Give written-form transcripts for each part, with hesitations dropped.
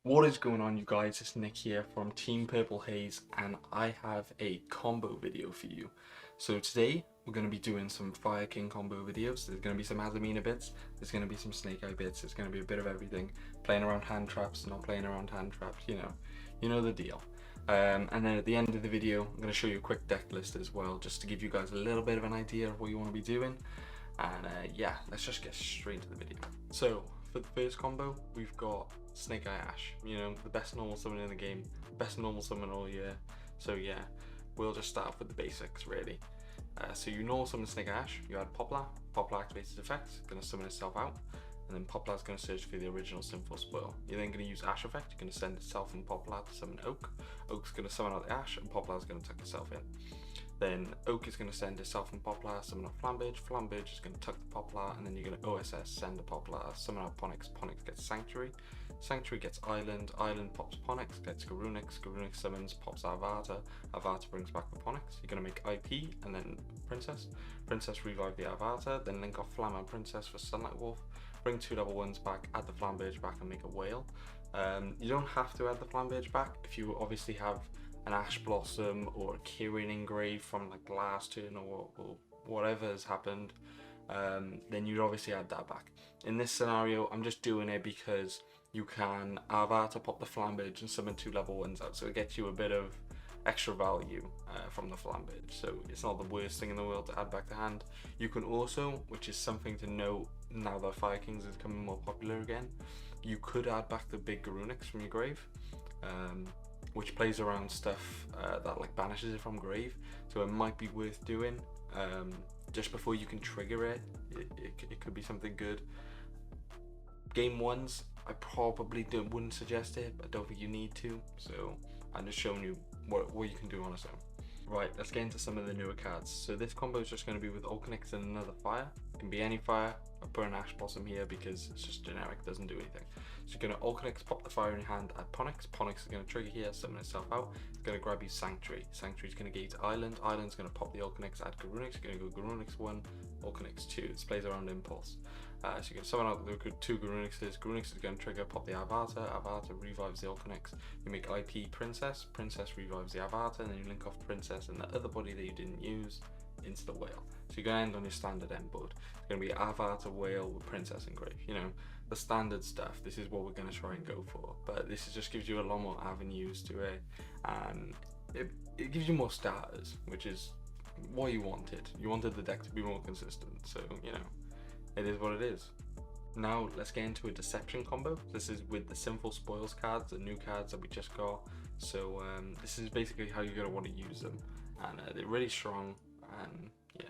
What is going on, you guys? It's Nick here from Team Purple Haze, and I have a combo video for you. So today we're going to be doing some Fire King combo videos. There's going to be some Azamina bits, there's going to be some Snake-Eye bits, there's going to be a bit of everything. Playing around hand traps, not playing around hand traps, you know the deal. And then at the end of the video, I'm going to show you a quick deck list as well, just to give you guys a little bit of an idea of what you want to be doing. And yeah, let's just get straight into the video. So for the first combo, we've got Snake-Eye Ash, the best normal summon in the game, best normal summon all year. So yeah, we'll just start off with the basics really. So you normal summon Snake-Eye Ash, you add Poplar activates its effects, going to summon itself out, and then Poplar's going to search for the original Sinful Spoil. You're then going to use Ash effect, you're going to send itself and Poplar to summon Oak. Oak's going to summon out the Ash, and Poplar's going to tuck itself in. Then Oak is going to send itself and Poplar, summon out Flambage. Flambage is going to tuck the Poplar, and then you're going to OSS, send the Poplar, summon out Ponix. Ponix gets Sanctuary. Sanctuary gets Island. Island pops Ponix, gets Garunix. Garunix summons, pops Avata. Avata brings back the Ponix. You're going to make IP and then Princess. Princess revive the Avata, then link off Flam and Princess for Sunlight Wolf. Bring 2 level 1s back, add the Flambage back, and make a Whale. You don't have to add the Flambage back if you obviously have an Ash Blossom or a Kirin engrave from like last turn or whatever has happened, then you'd obviously add that back. In this scenario, I'm just doing it because you can Avata pop the Flambage and summon 2 level 1s out, so it gets you a bit of extra value from the Flambage, so it's not the worst thing in the world to add back to hand. You can also, which is something to note now that Fire Kings is becoming more popular again, you could add back the big Garunix from your grave, which plays around stuff that like banishes it from grave, so it might be worth doing just before you can trigger it. It could be something good. Game 1s, I probably wouldn't suggest it, but I don't think you need to, so I'm just showing you what you can do on its own. Right, let's get into some of the newer cards. So this combo is just going to be with Ulcanix and another fire. It can be any fire. I put an Ash Blossom here because it's just generic, doesn't do anything. So you're going to Ulcanix, pop the fire in your hand, add Ponix. Ponix is going to trigger here, summon itself out. It's going to grab you Sanctuary. Sanctuary is going to gate Island. Island's going to pop the Ulcanix, add Garunix. You're going to go Garunix 1, Ulcanix 2. This plays around Impulse. So you're going to summon out the 2 Garunixes. Garunix is going to trigger, pop the Avata. Avata revives the Ulcanix. You make IP Princess. Princess revives the Avata, and then you link off Princess and the other body that you didn't use into the Whale. So you're going to end on your standard end board. It's going to be Avata, Whale with Princess and Grave. The standard stuff. This is what we're going to try and go for. But this just gives you a lot more avenues to it, and it gives you more starters, which is what you wanted. You wanted the deck to be more consistent. So it is what it is. Now let's get into a Deception combo. This is with the Sinful Spoils cards, the new cards that we just got. So this is basically how you're going to want to use them, and they're really strong, and yeah,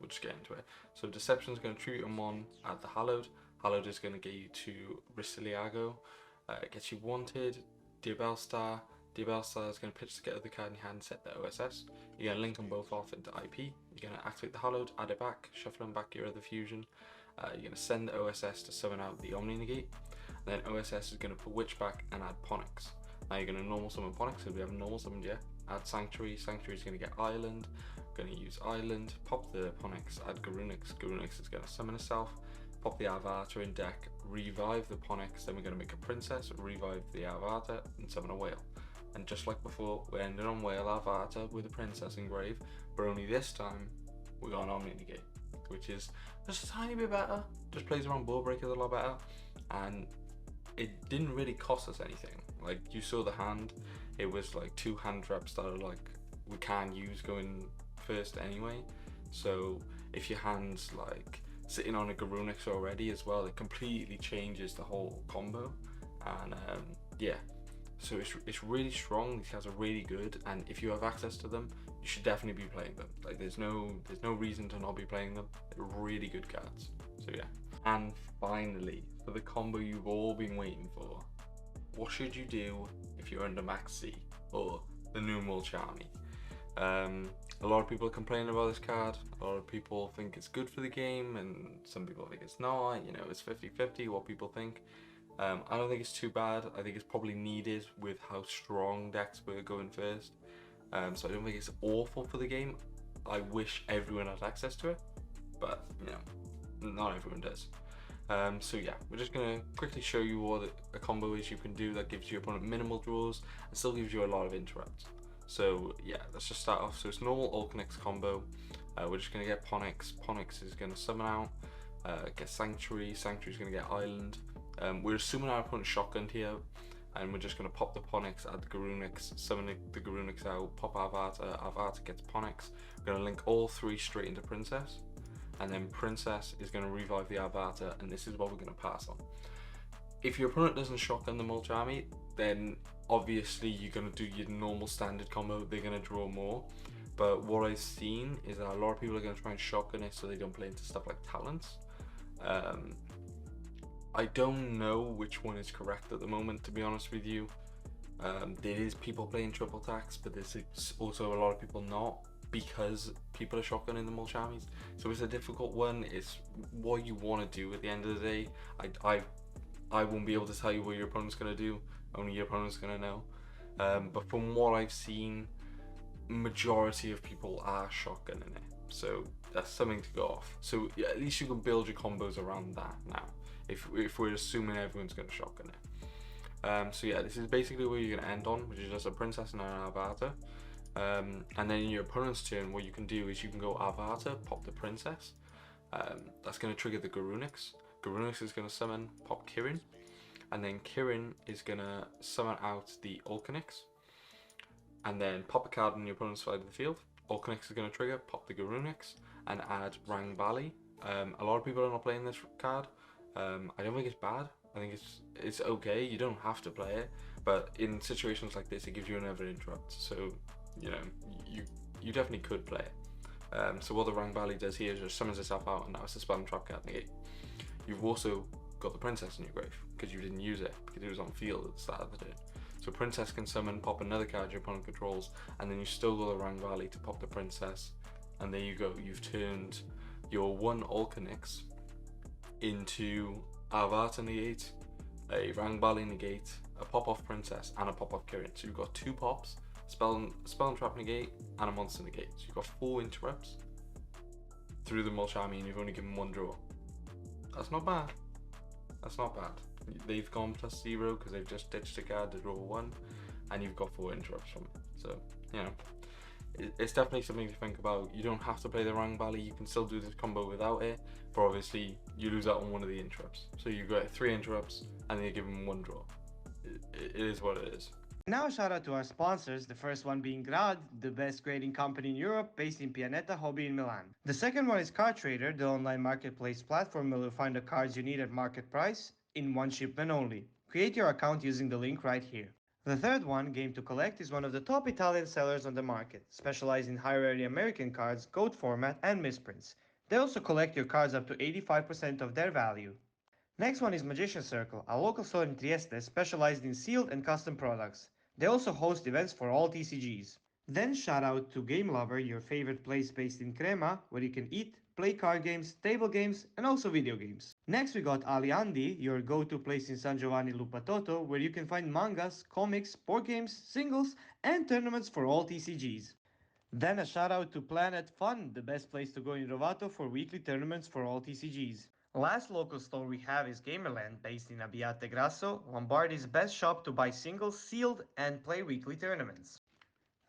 we'll just get into it. So Deception is going to treat them on at the Hallowed. Hallowed is going to get you to Risiliago, it gets you Wanted, Diabellstar. Diabellstar is going to pitch to get the card in your hand, set the OSS. You're going to link them both off into IP. You're going to activate the Hallowed, add it back, shuffle them back your other fusion. You're going to send the OSS to summon out the Omni Negate, and then OSS is going to put Witch back and add Ponix. Now you're going to normal summon Ponix, so we haven't normal summoned yet. Add Sanctuary. Sanctuary is going to get Island. Going to use Island, pop the Ponix, add Garunix. Garunix is going to summon itself, pop the Avata in deck, revive the Ponix. Then we're going to make a Princess, revive the Avata, and summon a Whale. And just like before, we're ending on Whale Avata with a Princess in grave, but only this time we got an Omni Negate, which is just a tiny bit better. Just plays around Ball Breakers a lot better, and it didn't really cost us anything. Like, you saw the hand, it was like 2 hand traps that are like we can use going first anyway. So if your hand's like sitting on a Garunix already as well, it completely changes the whole combo. And yeah, so it's really strong. These cards are really good, and if you have access to them, you should definitely be playing them. Like, there's no reason to not be playing them. They're really good cards. So yeah. And finally, for the combo you've all been waiting for, what should you do if you're under max C or the numeral Charmy? A lot of people are complaining about this card. A lot of people think it's good for the game, and some people think it's not. It's 50-50 what people think. I don't think it's too bad. I think it's probably needed with how strong decks were going first. So I don't think it's awful for the game. I wish everyone had access to it, but not everyone does. So yeah, we're just gonna quickly show you what a combo is you can do that gives your opponent minimal draws and still gives you a lot of interrupts. So yeah, let's just start off. So it's normal Ulcanix Combo. We're just gonna get Ponix. Ponix is gonna summon out, get Sanctuary. Sanctuary is gonna get Island. We're assuming our opponent's shotgunned here, and we're just gonna pop the Ponix, add the Garunix, summon the Garunix out, pop Avata. Avata gets Ponix. We're gonna link all three straight into Princess, and then Princess is gonna revive the Avata, and this is what we're gonna pass on. If your opponent doesn't shotgun the Mulch Army, then obviously you're gonna do your normal standard combo. They're gonna draw more. But what I've seen is that a lot of people are going to try and shotgun it so they don't play into stuff like talents. I don't know which one is correct at the moment, to be honest with you. There is people playing triple tax, but there's also a lot of people not, because people are shotgunning the Mulch Armies. So it's a difficult one. It's what you want to do at the end of the day. I won't be able to tell you what your opponent's going to do. Only your opponent's going to know. But from what I've seen, majority of people are shotgunning it, so that's something to go off. So yeah, at least you can build your combos around that now, if we're assuming everyone's going to shotgun it. So yeah, this is basically where you're going to end on, which is just a Princess and an Avata. And then in your opponent's turn, what you can do is you can go Avata, pop the Princess. That's going to trigger the Garunix. Garunix is going to summon, pop Kirin, and then Kirin is going to summon out the Ulcanix, and then pop a card on your opponent's side of the field. Ulcanix is going to trigger, pop the Garunix, and add Rang Bali. A lot of people are not playing this card. I don't think it's bad. I think it's okay. You don't have to play it, but in situations like this, it gives you another interrupt. So you know, you definitely could play it. So what the Rang Bali does here is just summons itself out, and now it's a spell and trap card negate. You've also got the Princess in your grave because you didn't use it because it was on field at the start of the turn. So Princess can summon, pop another card your opponent controls, and then you still got the Rang Valley to pop the Princess, and there you go. You've turned your one Ulcanix into Avata negate, a Rang Valley negate, a pop-off Princess, and a pop-off Kirin. So you've got 2 pops, spell and trap negate, and a monster negate. So you've got 4 interrupts through the Mulch Army, and you've only given 1 draw. That's not bad. That's not bad. They've gone +0 because they've just ditched a card to draw 1, and you've got 4 interrupts from it. So, you know, it's definitely something to think about. You don't have to play the Rang Valley. You can still do this combo without it, but obviously you lose out on one of the interrupts. So you got 3 interrupts, and then you give them 1 draw. It is what it is. Now shout out to our sponsors, the first one being Grad, the best grading company in Europe, based in PIANETA in Milan. The second one is CARDTRADER, the online marketplace platform where you'll find the cards you need at market price, in one shipment only. Create your account using the link right here. The third one, Game to Collect, is one of the top Italian sellers on the market, specializing in high-rarity American cards, gold format, and misprints. They also collect your cards up to 85% of their value. Next one is Magician Circle, a local store in Trieste specialized in sealed and custom products. They also host events for all TCGs. Then shout out to GameLover, your favorite place based in Crema, where you can eat, play card games, table games, and also video games. Next we got ALIANDY, your go-to place in San Giovanni Lupatotto, where you can find mangas, comics, board games, singles, and tournaments for all TCGs. Then a shout out to Planet Fun, the best place to go in Rovato for weekly tournaments for all TCGs. Last local store we have is GamerLand, based in ABBIATEGRASSO, Lombardy's best shop to buy singles, sealed, and play weekly tournaments.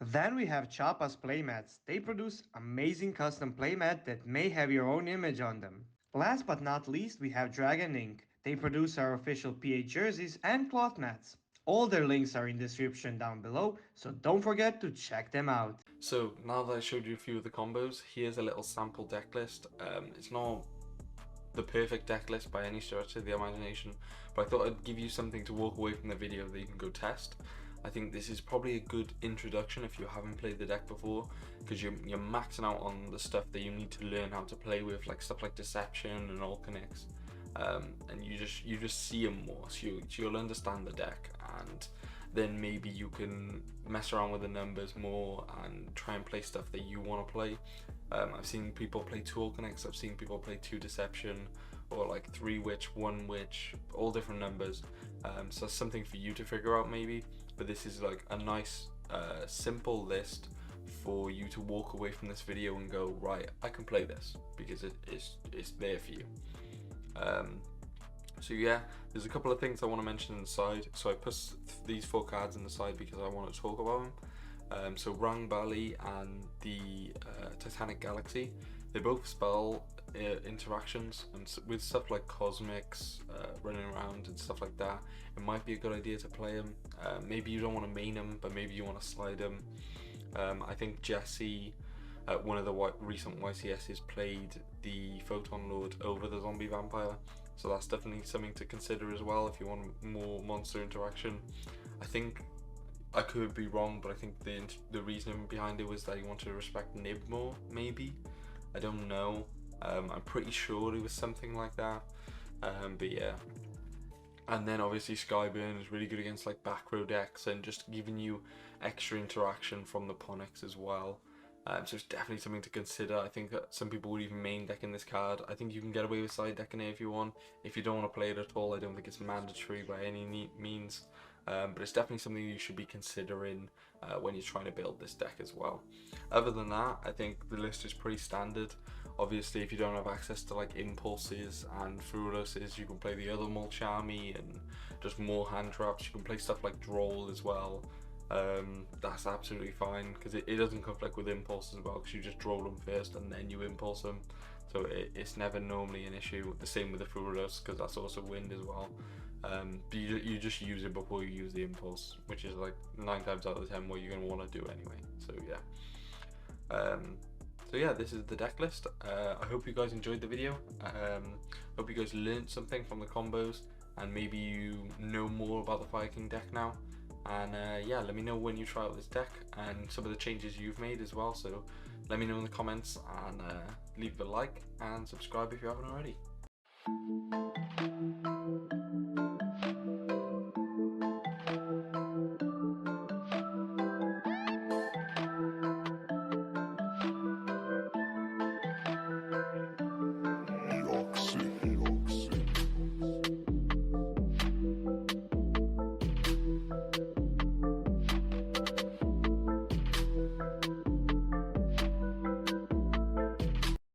Then we have CHAPA'S Playmats. They produce amazing custom playmat that may have your own image on them. Last but not least, we have Dragon Ink. They produce our official PA jerseys and cloth mats. All their links are in the description down below, so don't forget to check them out. So now that I showed you a few of the combos, here's a little sample deck list. It's not the perfect deck list by any stretch of the imagination, but I thought I'd give you something to walk away from the video that you can go test. I think this is probably a good introduction if you haven't played the deck before, because you're maxing out on the stuff that you need to learn how to play with, like stuff like Deception and Ulcanix, and you just see them more, so you'll understand the deck, and then maybe you can mess around with the numbers more and try and play stuff that you want to play. I've seen people play 2 Ulcanix, I've seen people play 2 Deception, or like 3 Witch, 1 Witch, all different numbers. So that's something for you to figure out maybe, but this is like a nice simple list for you to walk away from this video and go, right, I can play this, because it's there for you. So yeah, there's a couple of things I want to mention on the side. So I put these 4 cards in the side because I want to talk about them. So Rang Bali and the Titanic Galaxy, they both spell interactions, and with stuff like cosmics, running around and stuff like that, it might be a good idea to play them. Maybe you don't want to main them, but maybe you want to slide them. I think Jesse, one of the recent YCSs, played the Photon Lord over the Zombie Vampire, so that's definitely something to consider as well if you want more monster interaction. I think, I could be wrong, but I think the reasoning behind it was that he wanted to respect Nib more, maybe. I don't know. I'm pretty sure it was something like that. But yeah. And then obviously Skyburn is really good against like back row decks and just giving you extra interaction from the Ponix as well. So it's definitely something to consider. I think that some people would even main deck in this card. I think you can get away with side decking it if you want. If you don't want to play it at all, I don't think it's mandatory by any means. But it's definitely something you should be considering when you're trying to build this deck as well. Other than that, I think the list is pretty standard. Obviously, if you don't have access to like Impulses and Fuwalosses, you can play the other Mulchami and just more hand traps. You can play stuff like Droll as well. That's absolutely fine because it doesn't conflict with Impulse as well, because you just draw them first and then you Impulse them. So it's never normally an issue. The same with the Fuwaloss, because that's also wind as well. But you just use it before you use the Impulse, which is like 9 times out of 10 what you're going to want to do anyway. So yeah, this is the deck list. I hope you guys enjoyed the video. Hope you guys learned something from the combos, and maybe you know more about the Fire King deck now. And yeah, let me know when you try out this deck and some of the changes you've made as well. So let me know in the comments, and leave a like and subscribe if you haven't already.